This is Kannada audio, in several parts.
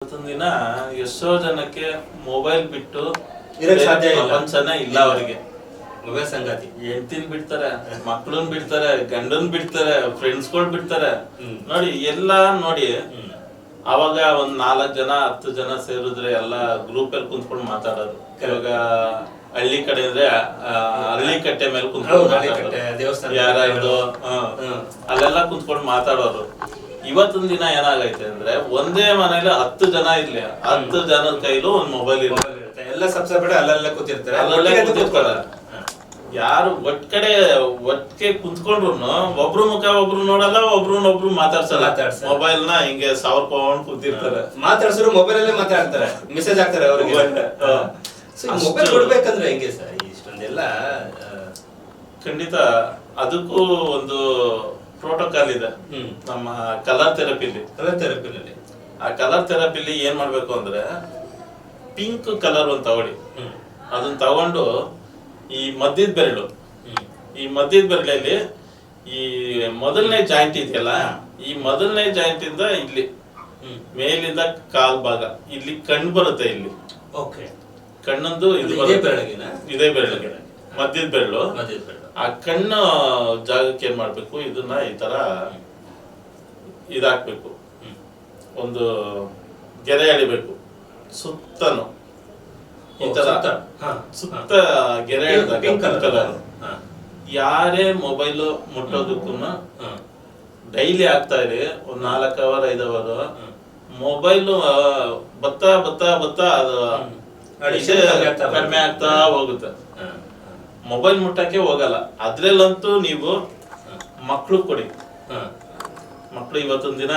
ಇವತ್ತಿನ ದಿನ ಎಷ್ಟೋ ಜನಕ್ಕೆ ಮೊಬೈಲ್ ಬಿಟ್ಟು ಇರಕ್ ಸಾಧ್ಯ ಇಲ್ಲ. ಪ್ರಪಂಚನೇ ಇಲ್ಲ ಅವರಿಗೆ. ಮೊಬೈಲ್ ಸಂಗಾತಿ ಹೆಂಡತಿನ ಬಿಡ್ತಾರೆ, ಮಕ್ಕಳನ್ನ ಬಿಡ್ತಾರೆ, ಗಂಡನ್ ಬಿಡ್ತಾರೆ, ಫ್ರೆಂಡ್ಸ್ಗಳು ಬಿಡ್ತಾರೆ. ನೋಡಿ ಎಲ್ಲ ನೋಡಿ, ಅವಾಗ ಒಂದ್ 4 ಜನ 10 ಜನ ಸೇರಿದ್ರೆ ಎಲ್ಲ ಗ್ರೂಪ್ ಅಲ್ಲಿ ಕುಂತ್ಕೊಂಡು ಮಾತಾಡೋದು. ಇವಾಗ ಹಳ್ಳಿ ಕಡೆ ಅಂದ್ರೆ ಹಳ್ಳಿ ಕಟ್ಟೆ ಮೇಲೆ ಕುಂತ್ಕೊಂಡು ಯಾರ ಇದು ಅಲ್ಲೆಲ್ಲ ಕುಂತ್ಕೊಂಡು ಮಾತಾಡೋರು. ಇವತ್ತಿನ ದಿನ ಏನಾಗೈತೆ ಅಂದ್ರೆ ಒಂದೇ ಮನೇಲಿ 10 ಜನ ಇರ್ಲಿ, 10 ಜನದ ಕೈಲೂ ಒಂದ್ ಮೊಬೈಲ್ ಇರುತ್ತೆ. ಎಲ್ಲ ಸಬ್ಸ್ಕ್ರೈಬರ್ ಅಲ್ಲಲ್ಲೇ ಕೂತಿರ್ತಾರೆ, ಅಲ್ಲಲ್ಲೇ ಕೂತಿರ್ತಾರೆ. ಯಾರು ಒಟ್ಟಿಗೆ ಕುಂತ್ಕೊಂಡ್ರು ಒಬ್ರು ಮುಖ ಒಬ್ರು ನೋಡಲ್ಲ, ಒಬ್ರು ಮಾತಾಡ್ಸಲ್ಲ. ಮೊಬೈಲ್ ನ ಹಿಂಗೆ ಸಾವ್ರ್ಕೊಂಡು ಕೂತಿರ್ತಾರೆ. ಮಾತಾಡ್ಸರು ಮೊಬೈಲ್ ಅಲ್ಲೇ ಮಾತಾಡ್ತಾರೆ, ಮೆಸೇಜ್ ಹಾಕ್ತಾರೆ ಅವ್ರಿಗೆ. ಮೊಬೈಲ್ ಕೊಡ್ಬೇಕಂದ್ರೆ ಹೆಂಗೆ ಸರ್ ಇಷ್ಟೊಂದೆಲ್ಲ? ಖಂಡಿತ ಅದಕ್ಕೂ ಒಂದು ಪ್ರೋಟೋಕಾಲ್ ಇದೆ ನಮ್ಮ ಕಲರ್ ಥೆರಪಿಲಿ. ಆ ಕಲರ್ ಥೆರಪಿಲಿ ಏನ್ ಮಾಡ್ಬೇಕು ಅಂದ್ರೆ, ಪಿಂಕ್ ಕಲರ್ ಒಂದು ತಗೊಳ್ಳಿ. ಅದನ್ನ ತಗೊಂಡು ಈ ಮಧ್ಯದ ಬೆರಳಲ್ಲಿ ಈ ಮೊದಲನೇ ಜಾಯಿಂಟ್ ಇದೆಯಲ್ಲ, ಈ ಮೊದಲನೇ ಜಾಯಿಂಟ್ ಇಂದ ಇಲ್ಲಿ ಮೇಲಿಂದ ಕಾಲ್ ಭಾಗ ಇಲ್ಲಿ ಕಣ್ಣು ಬರುತ್ತೆ. ಇಲ್ಲಿ ಕಣ್ಣಂದು ಇದೇ ಬೆರಳಿಗೆ ಮಧ್ಯದ ಬೆರಳು. ಆ ಕಣ್ಣು ಜಾಗಕ್ಕೆ ಏನ್ ಮಾಡ್ಬೇಕು, ಇದನ್ನ ಈ ತರ ಇದಾಕ್ಬೇಕು, ಒಂದು ಗೆರೆ ಎಳಿಬೇಕು ಸುತ್ತನು. ಈ ತರ ಸುತ್ತ ಗೆರೆ ಎಳೆದಾಗ ಯಾರೇ ಮೊಬೈಲ್ ಮುಟ್ಟೋದಕ್ಕೂ ಡೈಲಿ ಆಗ್ತಾ ಇದೆ. ಒಂದ್ 4 ಅವರ್ 5 ಅವರ್ ಮೊಬೈಲ್ ಬತ್ತಾ ಅದು ಕಡಿಮೆ ಆಗ್ತಾ ಹೋಗುತ್ತೆ. ಮೊಬೈಲ್ ಮುಟ್ಟಕ್ಕೆ ಹೋಗಲ್ಲ. ಅದ್ರಲ್ಲಂತೂ ನೀವು ಮಕ್ಳು ಕೊಡಿ. ಮಕ್ಳು ಇವತ್ತಿನ ದಿನ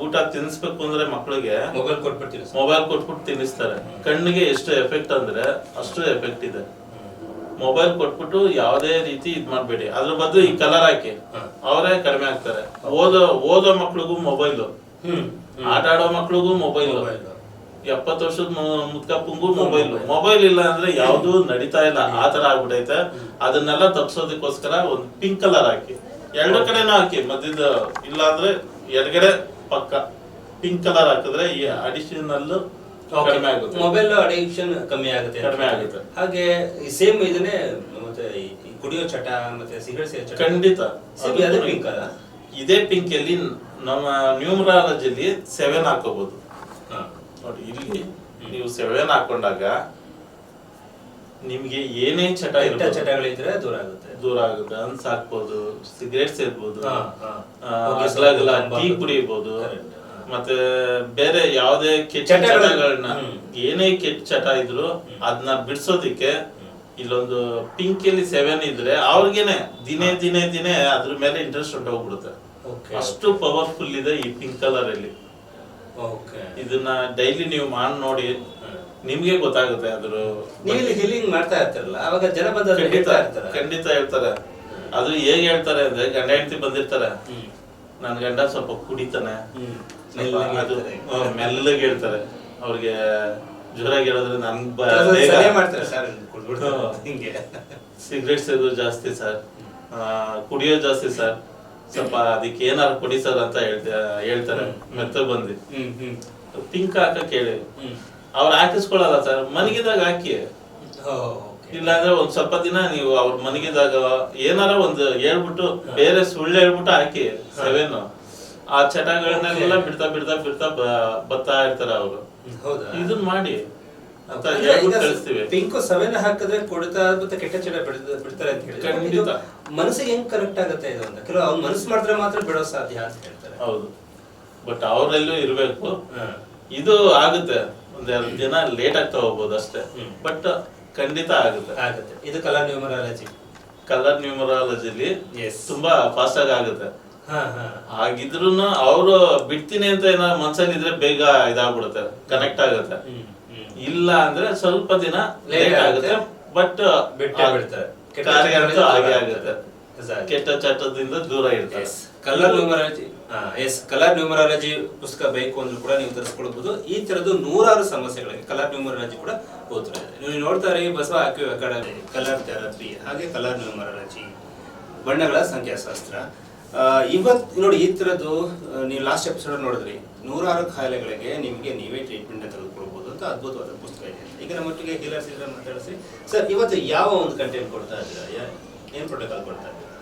ಊಟ ತಿನ್ನಿಸ್ಬೇಕು ಅಂದ್ರೆ ಮಕ್ಳಿಗೆ ಮೊಬೈಲ್ ಕೊಟ್ಬಿಟ್ಟು ತಿನ್ನಿಸ್ತಾರೆ. ಕಣ್ಣಿಗೆ ಎಷ್ಟು ಎಫೆಕ್ಟ್ ಅಂದ್ರೆ ಅಷ್ಟು ಎಫೆಕ್ಟ್ ಇದೆ. ಮೊಬೈಲ್ ಕೊಟ್ಬಿಟ್ಟು ಯಾವುದೇ ರೀತಿ ಇದ್ ಮಾಡ್ಬೇಡಿ. ಅದ್ರ ಬದಲು ಈ ಕಲರ್ ಹಾಕಿ, ಅವರೇ ಕಡಿಮೆ ಆಗ್ತಾರೆ. ಓದೋ ಮಕ್ಳಿಗೂ ಮೊಬೈಲ್, ಆಟ ಆಡೋ ಮಕ್ಳಿಗೂ ಮೊಬೈಲ್, 70 ವರ್ಷದ ಮುದ್ಕಪ್ಪಂಗೂ ಮೊಬೈಲ್ ಇಲ್ಲ ಅಂದ್ರೆ ಯಾವ್ದು ನಡೀತಾ ಇಲ್ಲ. ಆ ತರ ಆಗ್ಬಿಟ್ಟೈತೆ. ಅದನ್ನೆಲ್ಲ ತಪ್ಸೋದಕ್ಕೋಸ್ಕರ ಒಂದು ಪಿಂಕ್ ಕಲರ್ ಹಾಕಿ, 2 ಕಡೆನೂ ಹಾಕಿ, ಮಧ್ಯದ ಇಲ್ಲ ಅಂದ್ರೆ ಎಡಗಡೆ ಪಕ್ಕ ಪಿಂಕ್ ಕಲರ್ ಹಾಕಿದ್ರೆ ಈ ಅಡಿಷನಲ್ ಕಡಿಮೆ ಆಗುತ್ತೆ. ಮೊಬೈಲ್ ಅಡಿಕ್ಷನ್ ಕಡಿಮೆ ಆಗುತ್ತೆ. ಹಾಗೆ ಸೇಮ್ ಇದನ್ನೇ ಮತ್ತೆ ಕುಡಿಯೋ ಚಟ ಮತ್ತೆ ಸಿಗರೇಟ್ ಚಟ ಖಂಡಿತ ಇದೇ ಪಿಂಕ್ ಅಲ್ಲಿ ನಮ್ಮ ನ್ಯೂಮರಾಲಜಿಲಿ 7 ಹಾಕೋಬಹುದು. ನೋಡಿ ಇಲ್ಲಿ ನೀವು 7 ಹಾಕೊಂಡಾಗ ನಿಮ್ಗೆ ಏನೇ ಚಟಗಳಿದ್ರೆ ದೂರ ಆಗುತ್ತೆ. ಅನ್ಸ್ ಹಾಕ್ಬೋದು, ಸಿಗರೇಟ್ ಸೇರ್ಬೋದು, ಟೀ ಕುಡಿಯಬಹುದು, ಮತ್ತೆ ಬೇರೆ ಯಾವುದೇ ಕೆಟ್ಟ ಚಟಗಳನ್ನ ಏನೇ ಕೆಟ್ಟ ಚಟ ಇದ್ರು ಅದನ್ನ ಬಿಡ್ಸೋದಿಕ್ಕೆ ಇಲ್ಲೊಂದು ಪಿಂಕ್ ಅಲ್ಲಿ 7 ಇದ್ರೆ ಅವ್ರಿಗೇನೆ ದಿನೇ ಅದ್ರ ಮೇಲೆ ಇಂಟ್ರೆಸ್ಟ್ ಹೊಂಟೋಗ್ಬಿಡುತ್ತೆ. ಅಷ್ಟು ಪವರ್ಫುಲ್ ಇದೆ ಈ ಪಿಂಕ್ ಕಲರ್ ಅಲ್ಲಿ. ಇದನ್ನ ಡೈಲಿ ನೀವು ಮಾಡಿ ನೋಡಿ, ನಿಮ್ಗೆ ಗೊತ್ತಾಗುತ್ತೆ. ಅದ್ರ ಹೀಲಿಂಗ್ ಮಾಡ್ತಾ ಇರ್ತಾರಲ್ಲ, ಅವಾಗ ಜನ ಖಂಡಿತ ಹೇಳ್ತಾರೆ. ಅದು ಹೇಗೆ ಹೇಳ್ತಾರೆ ಅಂದ್ರೆ, ಗಂಡ ಹೆಂಡತಿ ಬಂದಿರ್ತಾರೆ, ನನ್ ಗಂಡ ಸ್ವಲ್ಪ ಕುಡಿತಾನೆ, ಮೆಲ್ಲಗೆ ಹೇಳ್ತಾರೆ. ಅವ್ರಿಗೆ ಜೋರಾಗಿ ಹೇಳಿದ್ರೆ ಸಿಗರೇಟ್ ಸೇದೋದು ಜಾಸ್ತಿ ಸರ್, ಕುಡಿಯೋದು ಜಾಸ್ತಿ ಸರ್, ಸ್ವಲ್ಪ ಅದಕ್ಕೆ ಏನಾರು ಕೊಡಿ ಸರ್ ಅಂತ ಹೇಳ್ತಾರೆ. ಮೆತ್ತ ಬಂದು ಪಿಂಕ್ ಹಾಕಕ್ ಹೇಳಿ, ಅವ್ರು ಹಾಕಿಸ್ಕೊಳಲ್ಲ ಸರ್. ಮನಗಿದಾಗ ಹಾಕಿ, ಇಲ್ಲಾಂದ್ರೆ ಒಂದ್ ಸ್ವಲ್ಪ ದಿನ ನೀವು ಅವ್ರ ಮನಗಿದಾಗ ಏನಾರ ಒಂದು ಹೇಳ್ಬಿಟ್ಟು, ಬೇರೆ ಸುಳ್ಳು ಹೇಳ್ಬಿಟ್ಟು ಹಾಕಿ 7. ಆ ಚಟಗಳನ್ನೆಲ್ಲ ಬಿಡ್ತಾ ಬರ್ತಾ ಇರ್ತಾರೆ ಅವರು. ಇದನ್ ಮಾಡಿ ಅಂತ ಕಳಿಸ್ತೀವಿ. ಪಿಂಕ್ 7 ಹಾಕಿದ್ರೆ ಕುಡಿತಾ ಮತ್ತೆ ಕೆಟ್ಟ ಚಟ ಬಿಡ್ತಾರೆ ಅಂತ ಹೇಳಿ. ಖಂಡಿತ ಮನಸ್ಸಿಗೆ ಹೆಂಗ್ ಕರೆಕ್ಟ್ ಆಗುತ್ತೆ ಇದು ಅಂತ ಕೆಲವು ಅವ್ರು ಮನಸ್ಸು ಮಾಡಿದ್ರೆ ಮಾತ್ರ ಬಿಡೋ ಸಾಧ್ಯ ಅಂತ ಹೇಳ್ತಾರೆ. ಹೌದು, ಬಟ್ ಅವರಲ್ಲೂ ಇರ್ಬೇಕು. ಇದು ಆಗುತ್ತೆ, 1-2 ದಿನ ಲೇಟ್ ಆಗ್ತಾ ಹೋಗ್ಬೋದು ಅಷ್ಟೇ, ಬಟ್ ಖಂಡಿತ ಆಗುತ್ತೆ. ಇದು ಕಲರ್ ನ್ಯೂಮರಾಲಜಿಲಿ ತುಂಬಾ ಫಾಸ್ಟ್ ಆಗುತ್ತೆ. ಹಾಗಿದ್ರು ಅವರು ಬಿಡ್ತೀನಿ ಅಂತ ಏನಾದ್ರು ಮನ್ಸಲ್ಲಿ ಇದ್ರೆ ಬೇಗ ಇದಾಗ್ಬಿಡುತ್ತೆ, ಕನೆಕ್ಟ್ ಆಗುತ್ತೆ. ಇಲ್ಲ ಅಂದ್ರೆ ಸ್ವಲ್ಪ ದಿನ ಲೇಟ್ ಆಗುತ್ತೆ, ಬಟ್ ಬಿಡ್ತಾರೆ. ಹಾಗೆ ಆಗುತ್ತೆ. ಕೆಟ್ಟ ಚಟದಿಂದ ದೂರ ಇರ್ತಾರೆ. ಕಲರ್ ನ್ಯೂಮರಾಲಜಿ ಪುಸ್ತಕ ಬೇಕು ಅಂದ್ರೂ ಕೂಡ ನೀವು ತರಿಸ್ಕೊಳ್ಬಹುದು. ಈ ತರದ್ದು 100 ಸಮಸ್ಯೆಗಳಿಗೆ ಕಲರ್ ನ್ಯೂಮರಾಲಜಿ ಕೂಡ ಓದ್ತಾ ಇದೆ. ನೀವು ನೋಡ್ತಾರೆ ಬಸವ ಆಕ್ಯೂ ಅಕಾಡೆಮಿ, ಕಲರ್ ಥೆರಪಿ, ಹಾಗೆ ಕಲರ್ ನ್ಯೂಮರಾಲಜಿ, ಬಣ್ಣಗಳ ಸಂಖ್ಯಾಶಾಸ್ತ್ರ. ಇವತ್ತು ನೋಡಿ ಈ ತರದ್ದು ನೀವು ಲಾಸ್ಟ್ ಎಪಿಸೋಡ್ ನೋಡಿದ್ರಿ, ನೂರಾರು ಕಾಯಿಲೆಗಳಿಗೆ ನಿಮಗೆ ನೀವೇ ಟ್ರೀಟ್ಮೆಂಟ್ ತೆಗೆದುಕೊಳ್ಬಹುದು ಅಂತ ಅದ್ಭುತವಾದ ಪುಸ್ತಕ ಇದೆ. ಈಗ ನಮ್ಮೊಟ್ಟಿಗೆ ಹೀಲರ್ಸ್ ಇದ್ರೆ ಮಾತಾಡಿಸಿ ಸರ್, ಇವತ್ತು ಯಾವ ಒಂದು ಕಂಟೆಂಟ್ ಕೊಡ್ತಾ ಇದ್ದೀರಾ, ಏನು ಪ್ರೋಟೋಕಾಲ್ ಕೊಡ್ತಾ ಇದ್ದೀರಾ?